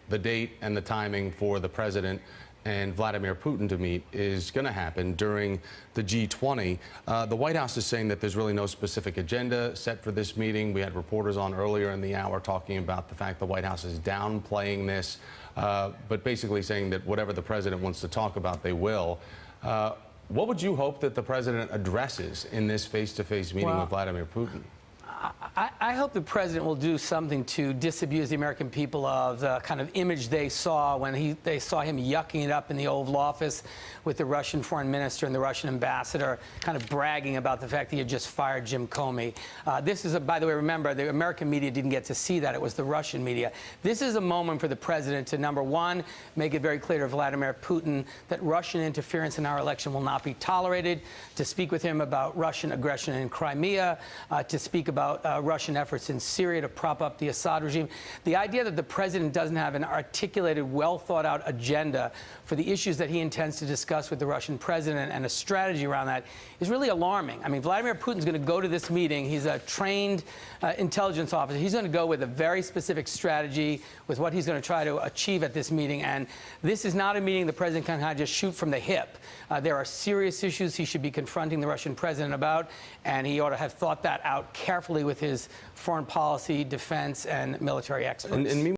the date and the timing for the president and Vladimir Putin to meet is going to happen during the G20. The White House is saying that there's really no specific agenda set for this meeting. We had reporters on earlier in the hour talking about the fact the White House is downplaying this, but basically saying that whatever the president wants to talk about, they will. What would you hope that the president addresses in this face-to-face meeting with Vladimir Putin? I hope the president will do something to disabuse the American people of the kind of image they saw when they saw him yucking it up in the Oval Office with the Russian foreign minister and the Russian ambassador, kind of bragging about the fact that he had just fired Jim Comey. This is, by the way, remember, the American media didn't get to see that. It was the Russian media. This is a moment for the president to, number one, make it very clear to Vladimir Putin that Russian interference in our election will not be tolerated, to speak with him about Russian aggression in Crimea, to speak about Russian efforts in Syria to prop up the Assad regime. The idea that the president doesn't have an articulated, well-thought-out agenda for the issues that he intends to discuss with the Russian president and a strategy around that is really alarming. I mean, Vladimir Putin's going to go to this meeting. He's a trained intelligence officer. He's going to go with a very specific strategy with what he's going to try to achieve at this meeting. And this is not a meeting the president can kind of just shoot from the hip. There are serious issues he should be confronting the Russian president about, and he ought to have thought that out carefully with his foreign policy, defense, and military experts.